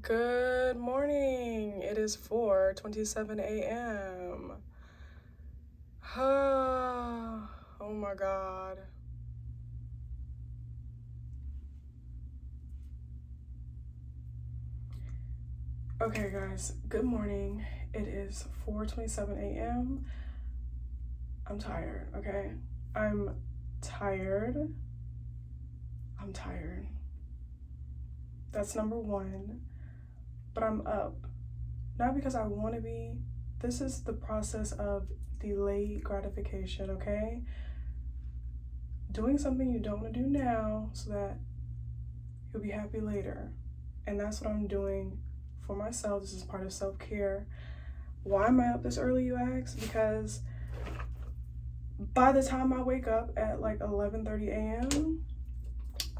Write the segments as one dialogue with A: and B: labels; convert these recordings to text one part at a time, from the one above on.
A: Good morning. It is 4:27 a.m. Oh my God. Okay, guys, good morning. It is 4:27 a.m. I'm tired, okay? I'm tired. That's number one. But I'm up. Not because I want to be. This is the process of delayed gratification, okay? Doing something you don't want to do now so that you'll be happy later. And that's what I'm doing for myself. This is part of self-care. Why am I up this early, you ask? Because by the time I wake up at like 11:30 a.m.,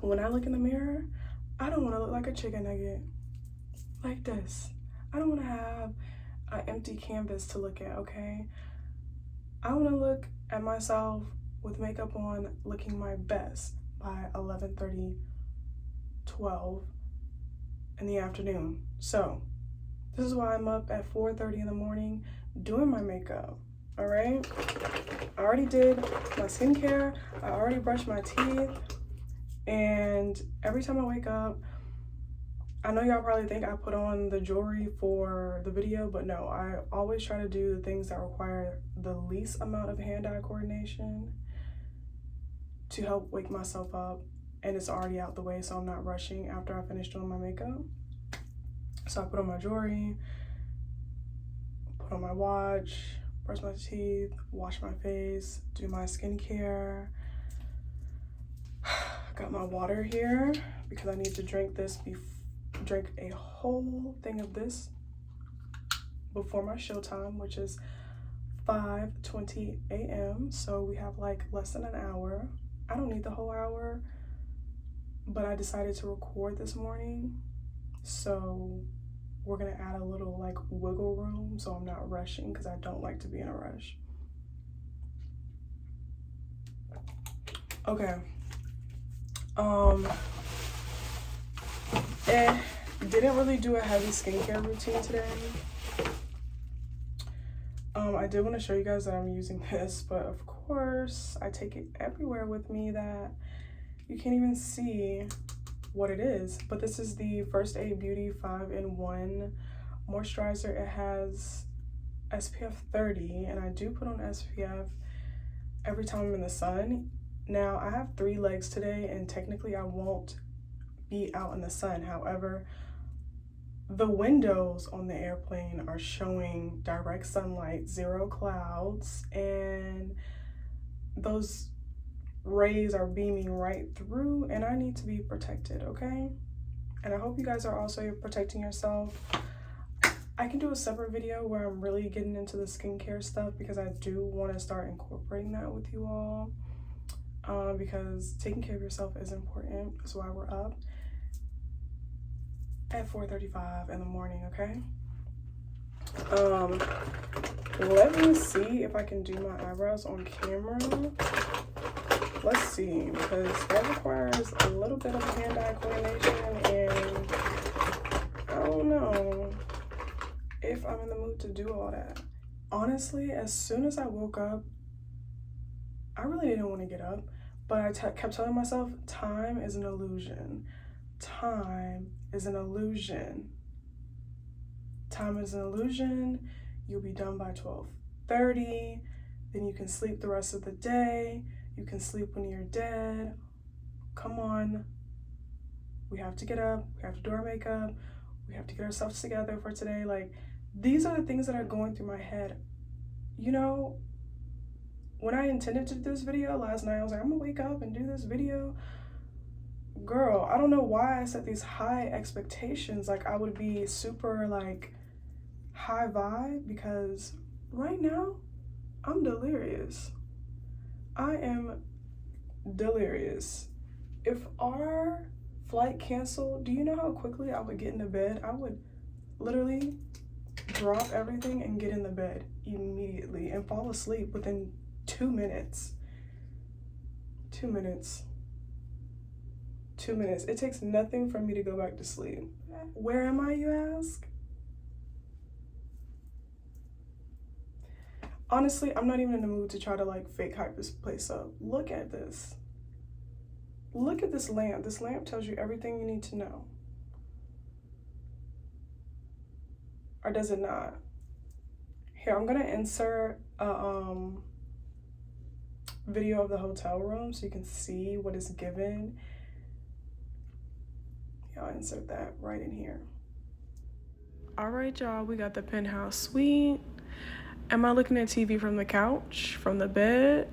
A: when I look in the mirror, I don't want to look like a chicken nugget. Like this. I don't want to have an empty canvas to look at, okay? I want to look at myself with makeup on, looking my best by 11:30, 12 in the afternoon. So this is why I'm up at 4:30 in the morning doing my makeup. All right, I already did my skincare, I already brushed my teeth, and every time I wake up, I know y'all probably think I put on the jewelry for the video, but no, I always try to do the things that require the least amount of hand-eye coordination to help wake myself up, and it's already out the way, so I'm not rushing after I finish doing my makeup. So I put on my jewelry, put on my watch, brush my teeth, wash my face, do my skincare. Got my water here because I need to drink a whole thing of this before my showtime, which is 5:20 a.m. So we have like less than an hour. I don't need the whole hour, but I decided to record this morning, so we're gonna add a little like wiggle room so I'm not rushing, because I don't like to be in a rush. Okay. Didn't really do a heavy skincare routine today. I did want to show you guys that I'm using this, but of course I take it everywhere with me that you can't even see what it is. But this is the First Aid Beauty 5-in-1 moisturizer. It has SPF 30, and I do put on SPF every time I'm in the sun. Now I have 3 legs today, and technically I won't be out in the sun. However, the windows on the airplane are showing direct sunlight, 0 clouds, and those rays are beaming right through, and I need to be protected, okay? And I hope you guys are also protecting yourself. I can do a separate video where I'm really getting into the skincare stuff, because I do want to start incorporating that with you all, because taking care of yourself is important. That's why we're up at 4:35 in the morning, okay? Let me see if I can do my eyebrows on camera. Let's see, because that requires a little bit of hand-eye coordination, and I don't know if I'm in the mood to do all that. Honestly, as soon as I woke up, I really didn't want to get up, but I kept telling myself, time is an illusion. Time is an illusion. Time is an illusion. You'll be done by 12:30. Then you can sleep the rest of the day. You can sleep when you're dead. Come on. We have to get up. We have to do our makeup. We have to get ourselves together for today. Like, these are the things that are going through my head. You know, when I intended to do this video last night, I was like, I'm gonna wake up and do this video. Girl, I don't know why I set these high expectations. Like, I would be super like high vibe, because right now I'm delirious. I am delirious. If our flight canceled, do you know how quickly I would get into bed? I would literally drop everything and get in the bed immediately and fall asleep within 2 minutes. 2 minutes. 2 minutes. It takes nothing for me to go back to sleep. Where am I, you ask? Honestly, I'm not even in the mood to try to like fake hype this place up. Look at this. Look at this lamp. This lamp tells you everything you need to know. Or does it not? Here, I'm gonna insert a video of the hotel room so you can see what is given. Yeah, I'll insert that right in here. All right, y'all, we got the penthouse suite. Am I looking at TV from the couch, from the bed?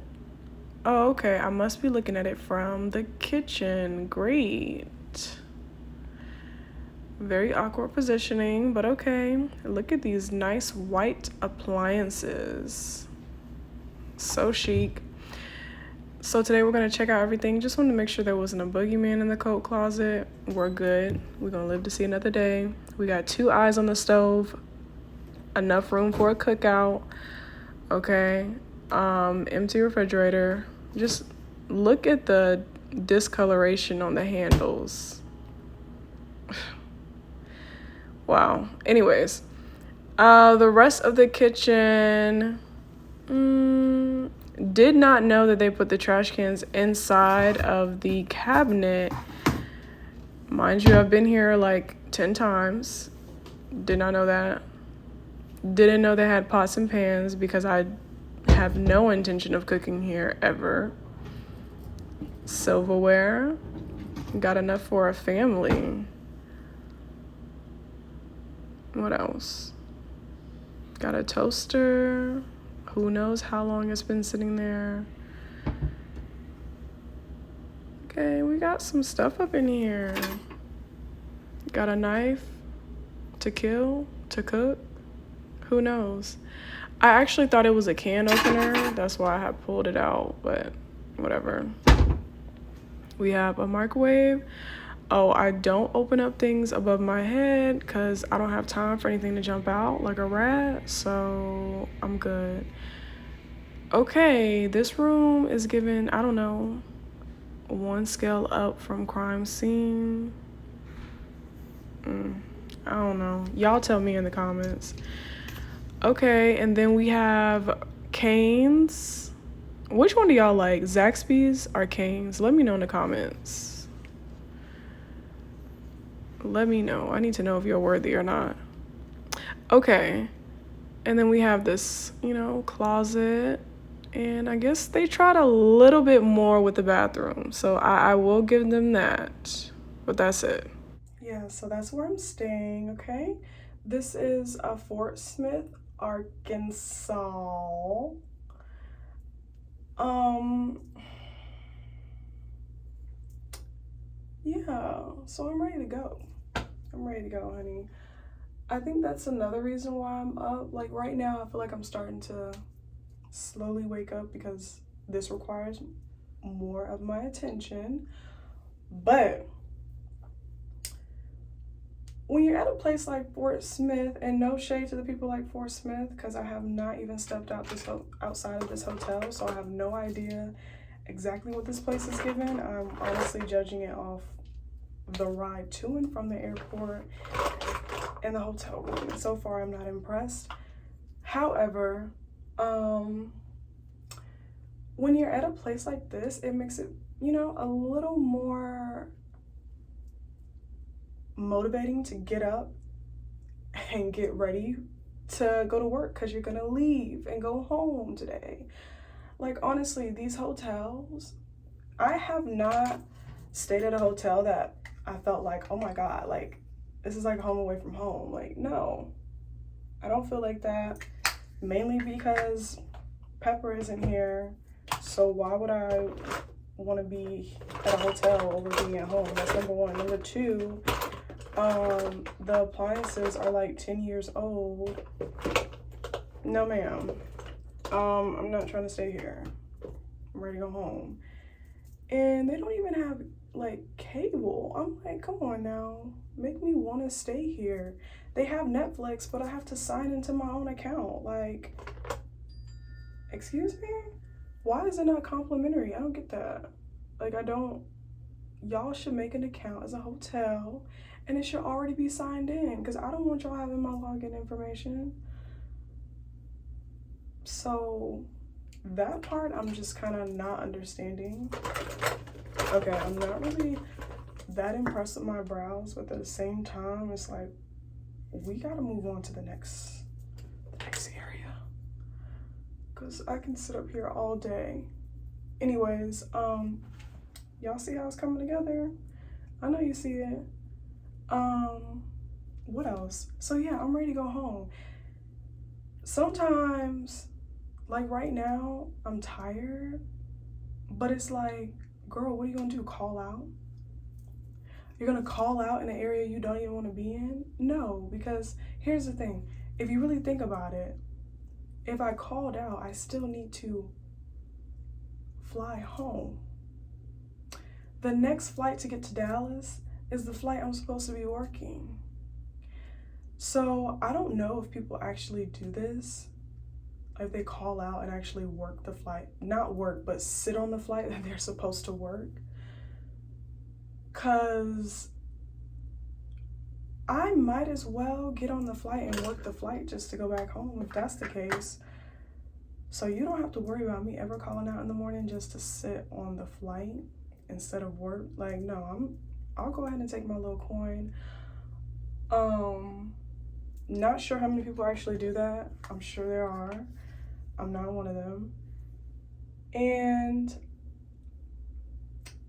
A: Oh, okay, I must be looking at it from the kitchen. Great. Very awkward positioning, but okay. Look at these nice white appliances. So chic. So today we're gonna check out everything. Just wanted to make sure there wasn't a boogeyman in the coat closet. We're good. We're gonna live to see another day. We got 2 eyes on the stove. Enough room for a cookout. Okay. Empty refrigerator. Just look at the discoloration on the handles. Wow. Anyways, the rest of the kitchen, did not know that they put the trash cans inside of the cabinet. Mind you, I've been here like 10 times. Did not know that. Didn't know they had pots and pans because I have no intention of cooking here ever. Silverware. Got enough for a family. What else? Got a toaster. Who knows how long it's been sitting there. Okay, we got some stuff up in here. Got a knife to kill, to cook. Who knows? I actually thought it was a can opener. That's why I had pulled it out, but whatever. We have a microwave. Oh, I don't open up things above my head because I don't have time for anything to jump out like a rat, so I'm good. Okay, this room is given, I don't know, 1 scale up from crime scene. I don't know. Y'all tell me in the comments. Okay, and then we have canes. Which one do y'all like, Zaxby's or canes? Let me know in the comments. Let me know. I need to know if you're worthy or not. Okay. And then we have this, closet. And I guess they tried a little bit more with the bathroom. So I will give them that. But that's it. Yeah, so that's where I'm staying, okay? This is Fort Smith, Arkansas. Yeah, so I'm ready to go. I'm ready to go, honey. I think that's another reason why I'm up. Like right now, I feel like I'm starting to slowly wake up because this requires more of my attention. But when you're at a place like Fort Smith, and no shade to the people like Fort Smith, because I have not even stepped outside of this hotel, so I have no idea exactly what this place is giving. I'm honestly judging it off the ride to and from the airport and the hotel room. And so far, I'm not impressed. However, when you're at a place like this, it makes it, a little more motivating to get up and get ready to go to work because you're gonna leave and go home today. Like honestly, these hotels, I have not stayed at a hotel that I felt like, oh my God, like this is like home away from home. Like, no, I don't feel like that. Mainly because Pepper isn't here. So why would I want to be at a hotel over being at home? That's number one. Number two, the appliances are like 10 years old. No, ma'am. I'm not trying to stay here. I'm ready to go home. And they don't even have like cable. I'm like, come on now, make me want to stay here. They have Netflix, but I have to sign into my own account. Like, excuse me? Why is it not complimentary? I don't get that. Like, y'all should make an account as a hotel and it should already be signed in because I don't want y'all having my login information. So that part I'm just kind of not understanding. Okay, I'm not really that impressed with my brows, but at the same time, it's like we gotta move on to the next area because I can sit up here all day. Anyways, y'all see how it's coming together? I know you see it. What else? So yeah, I'm ready to go home. Sometimes, like right now, I'm tired, but it's like, girl, what are you gonna do? Call out? You're gonna call out in an area you don't even want to be in? No, because here's the thing. If you really think about it, if I called out, I still need to fly home. The next flight to get to Dallas is the flight I'm supposed to be working. So I don't know if people actually do this, if they call out and actually work the flight, not work, but sit on the flight that they're supposed to work. Cause I might as well get on the flight and work the flight just to go back home if that's the case. So you don't have to worry about me ever calling out in the morning just to sit on the flight instead of work. Like, no, I'll go ahead and take my little coin. Not sure how many people actually do that. I'm sure there are. I'm not one of them. And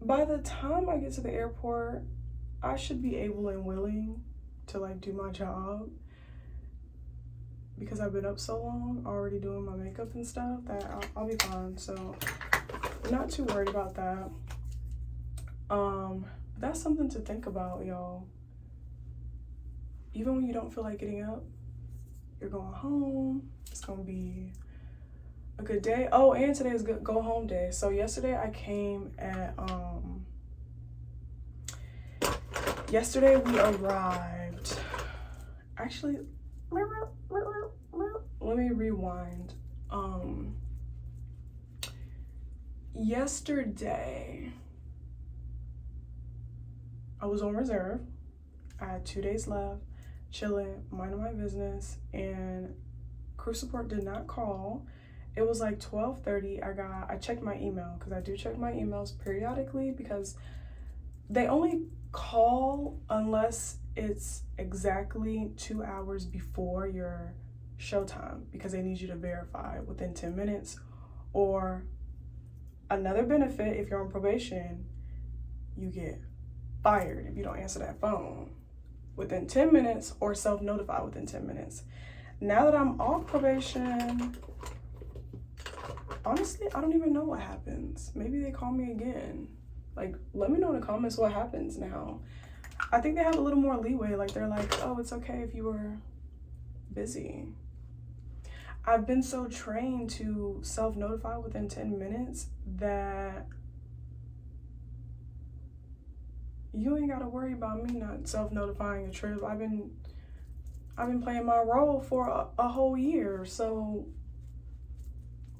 A: by the time I get to the airport, I should be able and willing to like do my job because I've been up so long already doing my makeup and stuff that I'll be fine. So I'm not too worried about that. That's something to think about, y'all. Even when you don't feel like getting up, you're going home. It's gonna be a good day. Oh, and today is good go home day. So yesterday I came at yesterday we arrived. Actually, let me rewind. Yesterday I was on reserve. I had 2 days left, chilling, minding my business, and crew support did not call. It was like 12:30. I checked my email because I do check my emails periodically because they only call unless it's exactly 2 hours before your showtime because they need you to verify within 10 minutes. Or another benefit, if you're on probation, you get fired if you don't answer that phone within 10 minutes or self-notify within 10 minutes. Now that I'm off probation, honestly, I don't even know what happens. Maybe they call me again. Like, let me know in the comments what happens now. I think they have a little more leeway. Like, they're like, oh, it's okay if you were busy. I've been so trained to self-notify within 10 minutes that you ain't gotta worry about me not self-notifying a trip. I've been playing my role for a whole year, so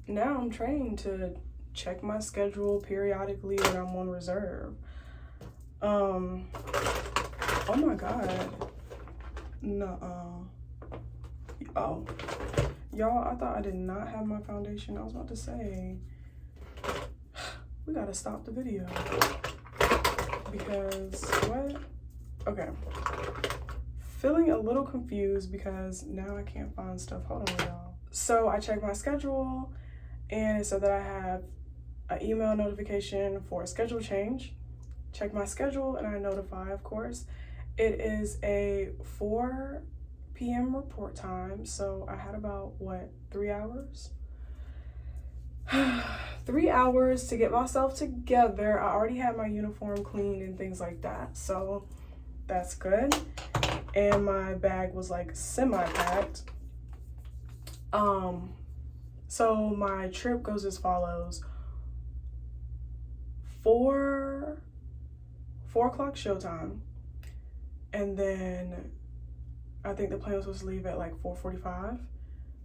A: now I'm trained to check my schedule periodically when I'm on reserve. Oh my God. Nuh-uh. Oh, y'all, I thought I did not have my foundation. I was about to say, we gotta stop the video. Because what? Okay. Feeling a little confused because now I can't find stuff. Hold on, y'all. So I checked my schedule and it said that I have an email notification for a schedule change. Check my schedule and I notify, of course. It is a 4 p.m. report time. So I had about, what, 3 hours? 3 hours to get myself together. I already had my uniform cleaned and things like that, so that's good. And my bag was like semi-packed. So my trip goes as follows. 4 o'clock showtime, and then I think the plane was supposed to leave at like 4:45.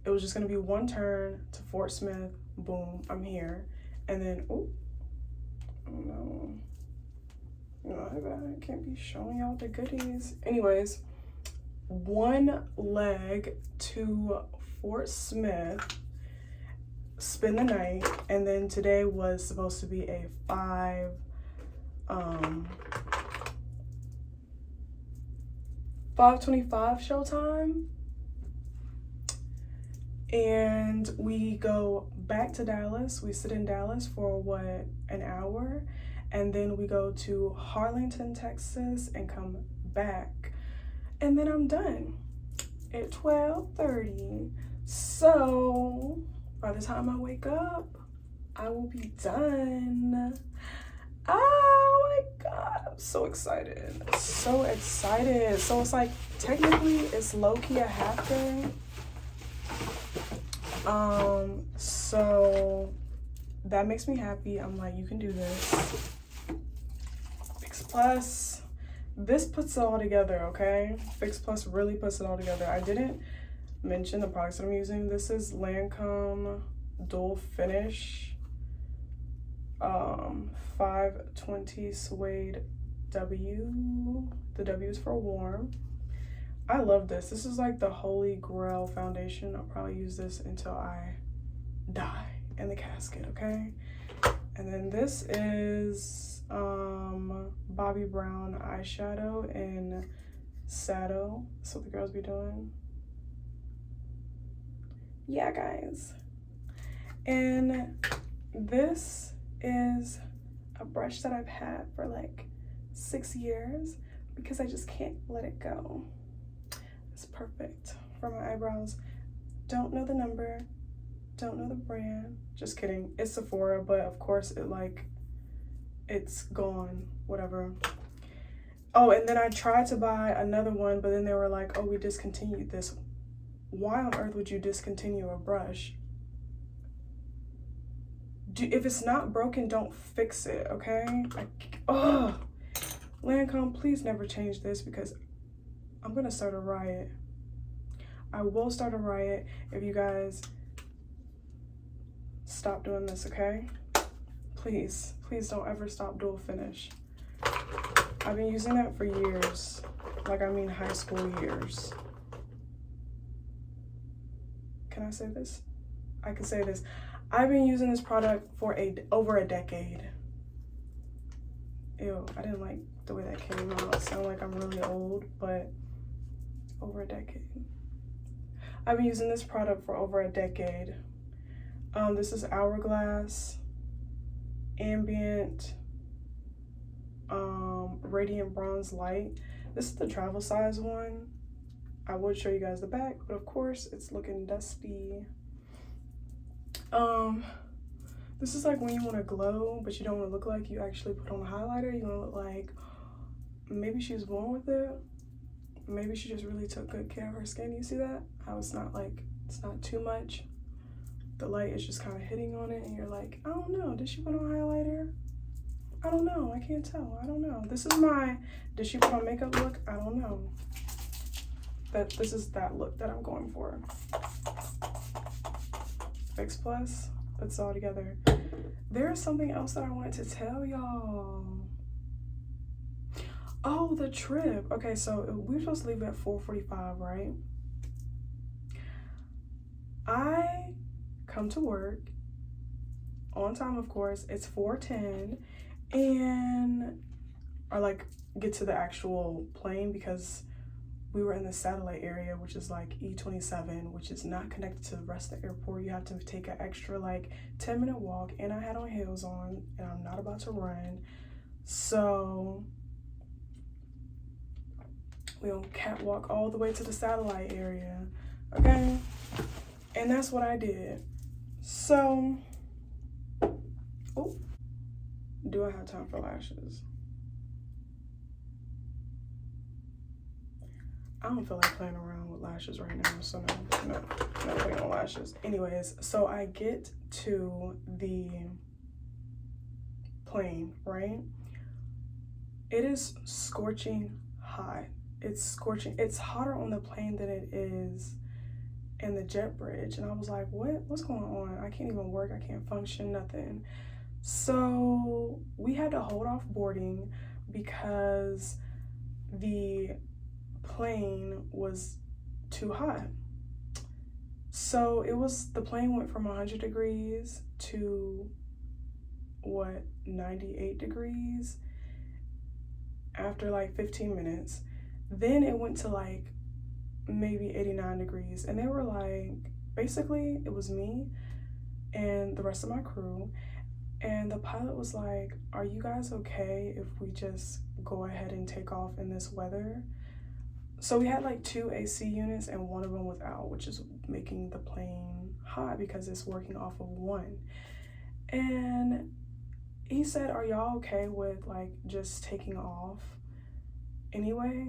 A: It was just gonna be one turn to Fort Smith. Boom, I'm here. And then, oh no. You know, I can't be showing y'all the goodies. Anyways, one leg to Fort Smith, spend the night, and then today was supposed to be a 5:25 showtime, and we go back to Dallas. We sit in Dallas for what, an hour, and then we go to Harlingen, Texas, and come back, and then I'm done at 12:30. So by the time I wake up, I will be done. Oh my god, I'm so excited. So excited. So it's like, technically it's low-key a half day. So that makes me happy. I'm like, you can do this. Fix Plus, this puts it all together, okay? Fix Plus really puts it all together. I didn't mention the products that I'm using. This is Lancome Dual Finish 520 Suede W. The W is for warm. I love this. This is like the holy grail foundation. I'll probably use this until I die in the casket, okay? And then this is Bobbi Brown eyeshadow in Saddle. That's what the girls be doing. Yeah, guys. And this is a brush that I've had for like 6 years because I just can't let it go. It's perfect for my eyebrows. Don't know the number, don't know the brand. Just kidding. It's Sephora, but of course it's gone, whatever. Oh, and then I tried to buy another one, but then they were like, oh, we discontinued this. Why on earth would you discontinue a brush? If it's not broken, don't fix it, okay? Oh, Lancome, please never change this because I'm gonna start a riot. I will start a riot if you guys stop doing this, okay? Please, please don't ever stop dual finish. I've been using that for years. Like, I mean high school years. Can I say this? I can say this. I've been using this product for over a decade. Ew, I didn't like the way that came out. It sounded like I'm really old, but over a decade. I've been using this product for over a decade. This is Hourglass Ambient Radiant Bronze Light. This is the travel size one. I would show you guys the back, but of course it's looking dusty. This is like when you want to glow, but you don't want to look like you actually put on a highlighter. You want to look like maybe she was born with it. Maybe she just really took good care of her skin. You see that? How it's not like, it's not too much. The light is just kind of hitting on it and you're like, I don't know, did she put on highlighter? I don't know, I can't tell, I don't know. This is my, did she put on makeup look? I don't know. This is that look that I'm going for. Fix Plus, puts it all together. There's something else that I wanted to tell y'all. Oh, the trip. Okay, so we were supposed to leave at 4:45, right? I come to work on time, of course. It's 4:10, and I like get to the actual plane because we were in the satellite area, which is like E27, which is not connected to the rest of the airport. You have to take an extra like 10-minute walk, and I had on heels on, and I'm not about to run. So we'll catwalk all the way to the satellite area, okay? And that's what I did. So, oh, do I have time for lashes? I don't feel like playing around with lashes right now, so no, not putting on lashes. Anyways, so I get to the plane, right? It is scorching hot. It's scorching. It's hotter on the plane than it is in the jet bridge. And I was like, what's going on? I can't even work. I can't function, nothing. So we had to hold off boarding, because the plane was too hot. So the plane went from 100 degrees to 98 degrees after like 15 minutes. Then it went to like maybe 89 degrees. And they were like, basically it was me and the rest of my crew. And the pilot was like, are you guys okay if we just go ahead and take off in this weather? So we had like 2 AC units and one of them was out, which is making the plane hot because it's working off of one. And he said, are y'all okay with like just taking off anyway,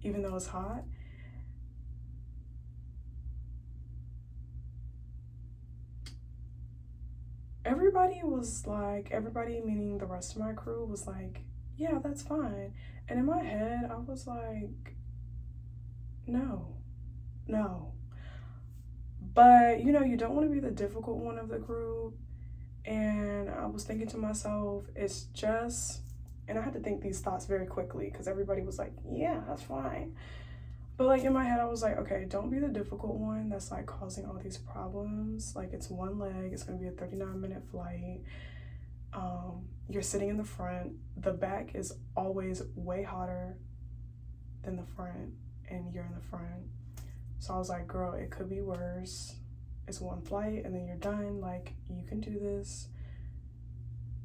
A: even though it's hot? Everybody meaning the rest of my crew was like, yeah, that's fine. And in my head, I was like, no. But you know, you don't want to be the difficult one of the group. And I was thinking to myself, it's just, and I had to think these thoughts very quickly because everybody was like, yeah, that's fine. But like in my head, I was like, okay, don't be the difficult one that's like causing all these problems. Like it's one leg, it's gonna be a 39-minute flight. You're sitting in the front. The back is always way hotter than the front, and you're in the front. So I was like, girl, it could be worse. It's one flight and then you're done. Like, you can do this.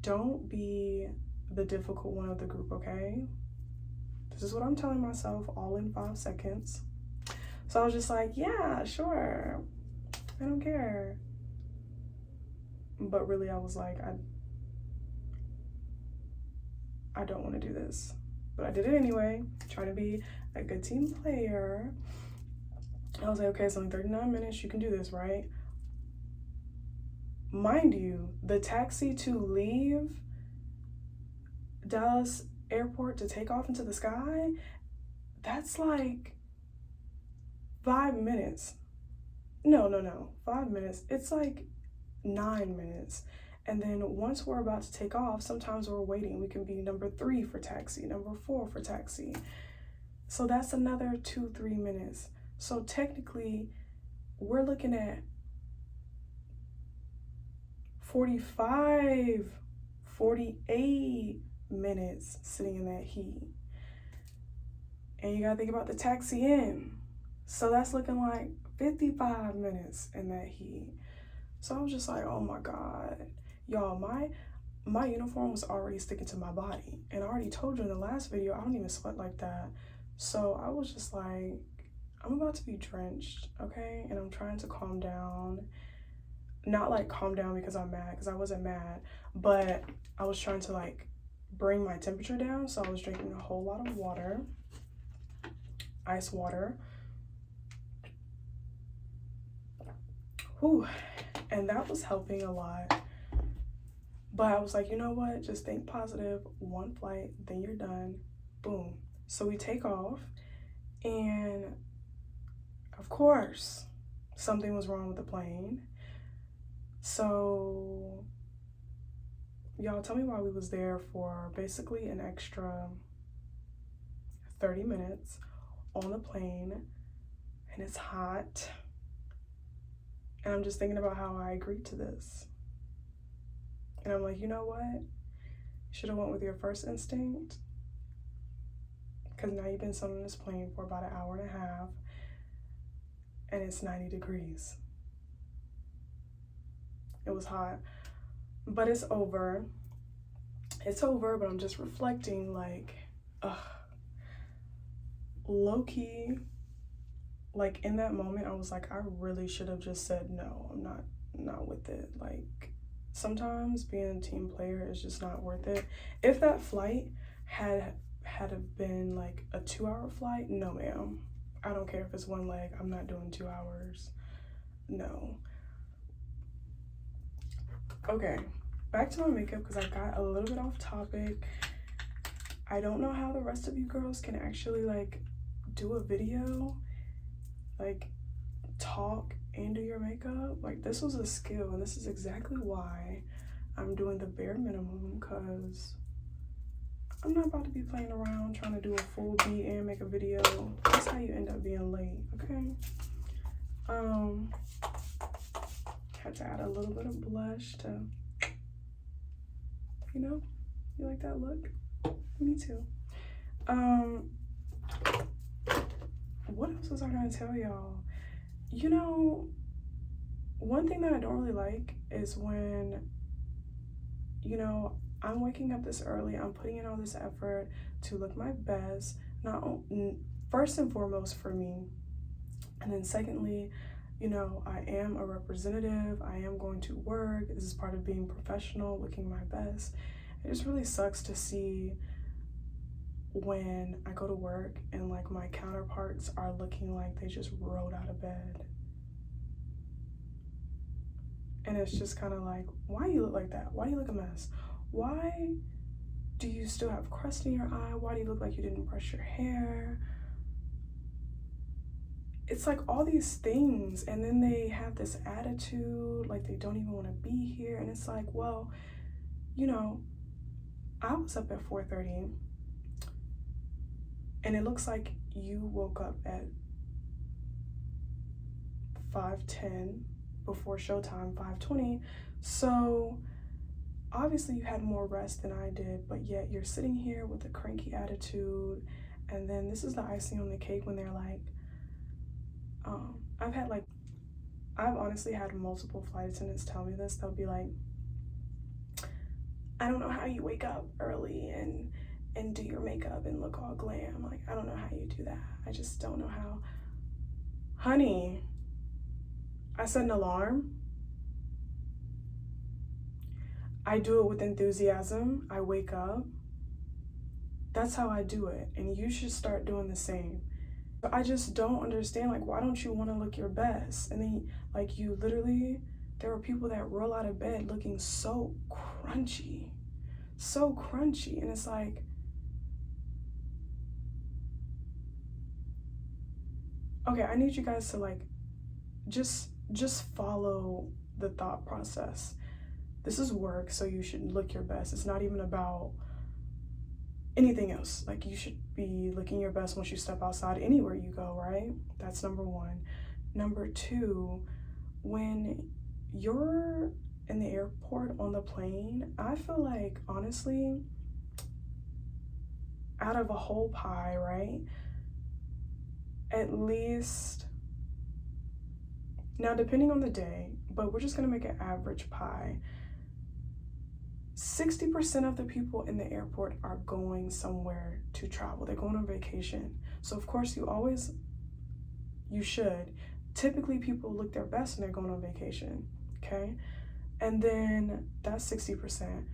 A: Don't be the difficult one of the group, okay? This is what I'm telling myself all in 5 seconds. So I was just like, yeah, sure. I don't care. But really, I was like, I don't want to do this. But I did it anyway, trying to be a good team player. I was like, okay, it's only 39 minutes. You can do this, right? Mind you, the taxi to leave Dallas airport to take off into the sky, that's like 5 minutes. No, 5 minutes. It's like 9 minutes. And then once we're about to take off, sometimes we're waiting. We can be number 3 for taxi, number 4 for taxi. So that's another 2-3 minutes. So technically, we're looking at 45, 48 minutes sitting in that heat. And you gotta think about the taxi in. So that's looking like 55 minutes in that heat. So I was just like, oh my God. Y'all, my uniform was already sticking to my body. And I already told you in the last video, I don't even sweat like that. So I was just like, I'm about to be drenched, okay? And I'm trying to calm down. Not like calm down because I'm mad, because I wasn't mad, but I was trying to like bring my temperature down. So I was drinking a whole lot of water, ice water. Whew. And that was helping a lot. But I was like, you know what? Just think positive. One flight, then you're done. Boom. So we take off, and of course, something was wrong with the plane. So y'all, tell me why we was there for basically an extra 30 minutes on the plane, and it's hot. And I'm just thinking about how I agreed to this. And I'm like, you know what? You should have went with your first instinct. Because now you've been sitting on this plane for about an hour and a half. And it's 90 degrees. It was hot. But it's over. It's over, but I'm just reflecting like, low-key, like in that moment, I was like, I really should have just said, no, I'm not with it. Like, sometimes being a team player is just not worth it. If that flight had been like a 2-hour flight, no ma'am. I don't care if it's one leg, I'm not doing 2 hours. No. Okay, back to my makeup because I got a little bit off topic. I don't know how the rest of you girls can actually like do a video, like talk and do your makeup. Like, this was a skill, and this is exactly why I'm doing the bare minimum, because I'm not about to be playing around trying to do a full beat and make a video. That's how you end up being late, okay? Had to add a little bit of blush to, you know, you like that look? Me too. What else was I gonna tell y'all? You know, one thing that I don't really like is when, you know, I'm waking up this early, I'm putting in all this effort to look my best, first and foremost for me, and then secondly, you know, I am a representative, I am going to work, this is part of being professional, looking my best. It just really sucks to see when I go to work and like my counterparts are looking like they just rolled out of bed. And it's just kind of like, why you look like that? Why do you look a mess? Why do you still have crust in your eye? Why do you look like you didn't brush your hair? It's like all these things, and then they have this attitude like they don't even want to be here. And it's like, well, you know, I was up at 4:30 and it looks like you woke up at 5:10 before showtime, 5:20. So obviously you had more rest than I did, but yet you're sitting here with a cranky attitude. And then this is the icing on the cake when they're like, I've honestly had multiple flight attendants tell me this. They'll be like, I don't know how you wake up early and do your makeup and look all glam. Like, I don't know how you do that. I just don't know how. Honey, I set an alarm. I do it with enthusiasm. I wake up. That's how I do it. And you should start doing the same. But I just don't understand, like, why don't you want to look your best? And then, like, you literally, there are people that roll out of bed looking so crunchy. And it's like, okay, I need you guys to like, just follow the thought process. This is work, so you should look your best. It's not even about anything else. Like, you should be looking your best once you step outside anywhere you go, right? That's number one. Number two, when you're in the airport on the plane, I feel like, honestly, out of a whole pie, right? At least, now depending on the day, but we're just gonna make an average pie. 60% of the people in the airport are going somewhere to travel. They're going on vacation. So of course you should. Typically people look their best when they're going on vacation, okay? And then that's 60%.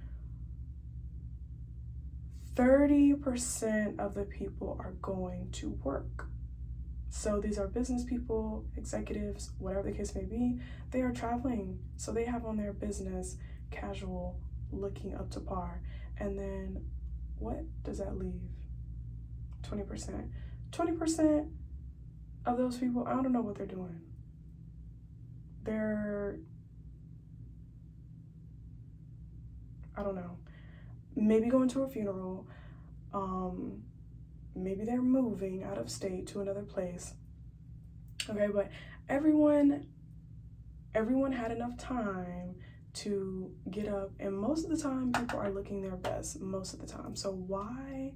A: 30% of the people are going to work. So these are business people, executives, whatever the case may be. They are traveling, so they have on their business casual, looking up to par. And then what does that leave? 20%. 20% of those people, I don't know what they're doing. I don't know, maybe going to a funeral, maybe they're moving out of state to another place. Okay, but everyone had enough time to get up, and most of the time people are looking their best most of the time. So why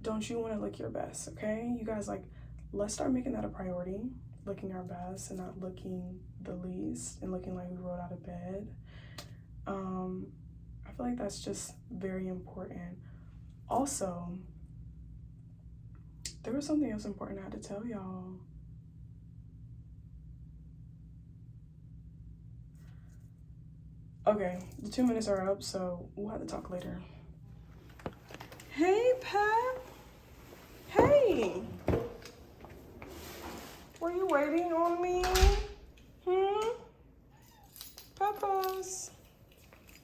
A: don't you want to look your best? Okay, you guys, like, let's start making that a priority, looking our best and not looking the least and looking like we rolled out of bed. I feel like that's just very important. Also, there was something else important I had to tell y'all. Okay, the 2 minutes are up, so we'll have to talk later. Hey, Pep. Hey. Were you waiting on me? Peppers.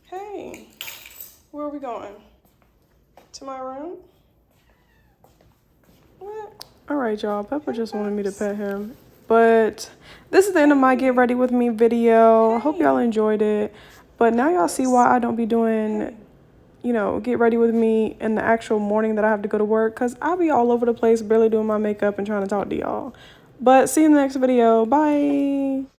A: Hey. Where are we going? To my room? What? All right, y'all. Pepper just wanted me to pet him. But this is the end of my Get Ready With Me video. Hope y'all enjoyed it. But now y'all see why I don't be doing, you know, get ready with me in the actual morning that I have to go to work, because I'll be all over the place, barely doing my makeup and trying to talk to y'all. But see you in the next video. Bye.